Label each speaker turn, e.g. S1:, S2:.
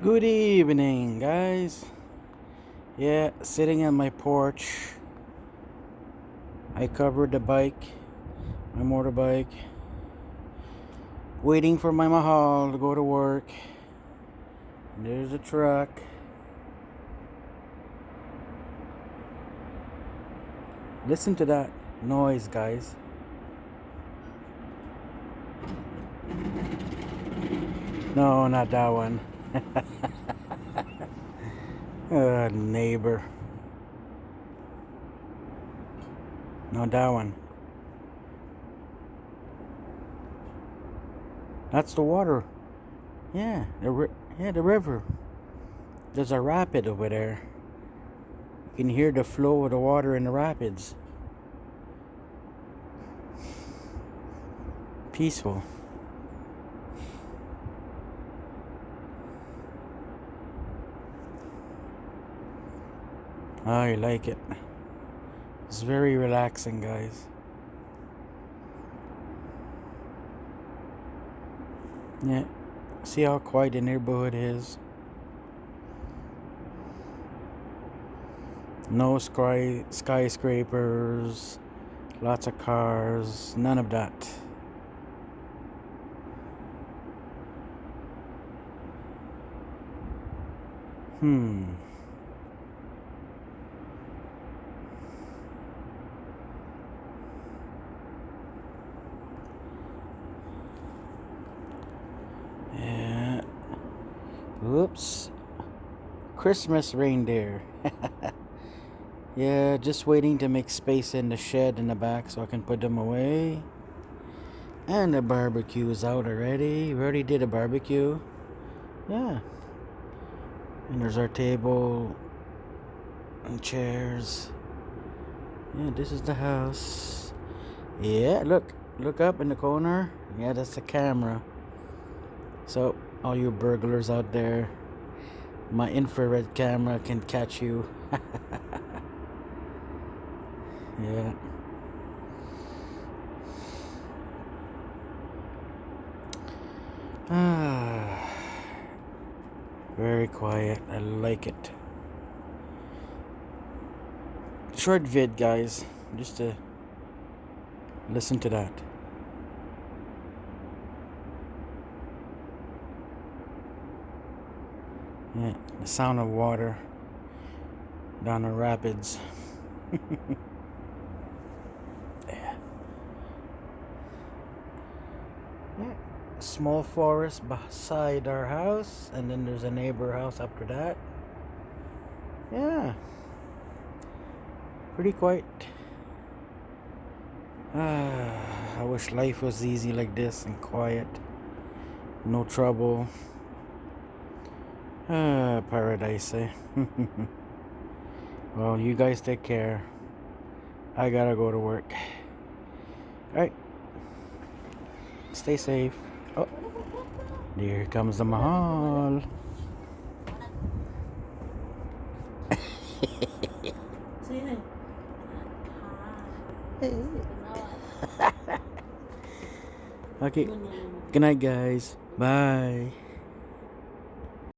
S1: Good evening, guys. Yeah, sitting on my porch. I covered the bike, my motorbike, waiting for my mahal to go to work. There's a truck. Listen to that noise, guys. No, not that one. Neighbor. No, that one. That's the water. Yeah, the river. There's a rapid over there. You can hear the flow of the water in the rapids. Peaceful. I like it. It's very relaxing, guys. Yeah. See how quiet the neighborhood is? No skyscrapers, lots of cars, none of that. Yeah. Whoops. Christmas reindeer. Yeah, just waiting to make space in the shed in the back so I can put them away. And the barbecue is out already. We already did a barbecue. Yeah. And there's our table and chairs. Yeah, this is the house. Yeah, look up in the corner. Yeah, that's the camera. So all you burglars out there, my infrared camera can catch you. Yeah. Very quiet. I like it. Short vid, guys, just to listen to that. Yeah, the sound of water down the rapids. Yeah. Small forest beside our house, and then there's a neighbor house after that. Yeah. Pretty quiet. I wish life was easy like this and quiet. No trouble. Paradise, eh? Well, you guys take care. I gotta go to work. Alright. Stay safe. Oh, here comes the mahal. Okay. Good night, guys. Bye.